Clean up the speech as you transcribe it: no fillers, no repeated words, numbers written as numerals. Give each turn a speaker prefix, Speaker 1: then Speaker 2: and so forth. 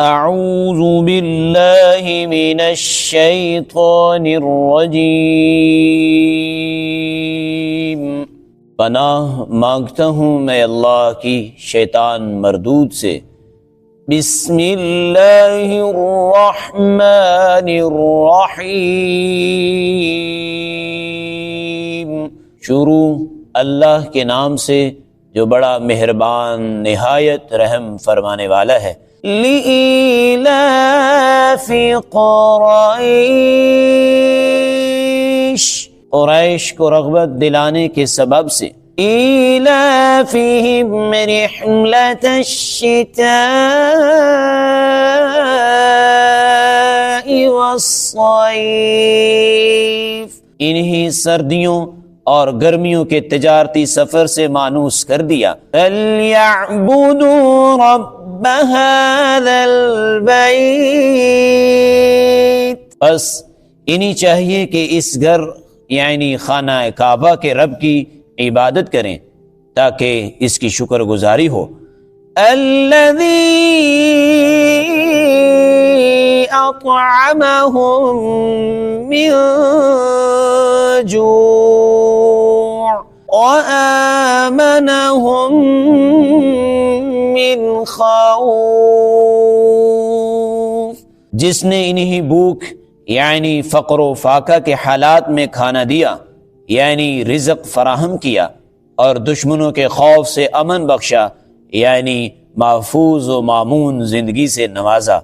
Speaker 1: اعوذ باللہ من الشیطان الرجیم، پناہ مانگتا ہوں میں اللہ کی شیطان مردود سے۔ بسم اللہ الرحمن الرحیم، شروع اللہ کے نام سے جو بڑا مہربان نہایت رحم فرمانے والا ہے۔ لِإِيلَافِ قُرَيْشٍ، قریش کو رغبت دلانے کے سبب سے۔ إِيلَافِهِمْ رِحْلَةَ الشِّتَاءِ وَالصَّيْفِ، انہی سردیوں اور گرمیوں کے تجارتی سفر سے مانوس کر دیا۔ فَلْيَعْبُدُوا رَبَّ هَذَا الْبَيْتِ، بس انہی چاہیے کہ اس گھر یعنی خانہ کعبہ کے رب کی عبادت کریں تاکہ اس کی شکر گزاری ہو۔ الَّذِي أَطْعَمَهُم مِّن جوع وآمنهم من خوف، جس نے انہی بھوک یعنی فقر و فاقہ کے حالات میں کھانا دیا یعنی رزق فراہم کیا، اور دشمنوں کے خوف سے امن بخشا یعنی محفوظ و مامون زندگی سے نوازا۔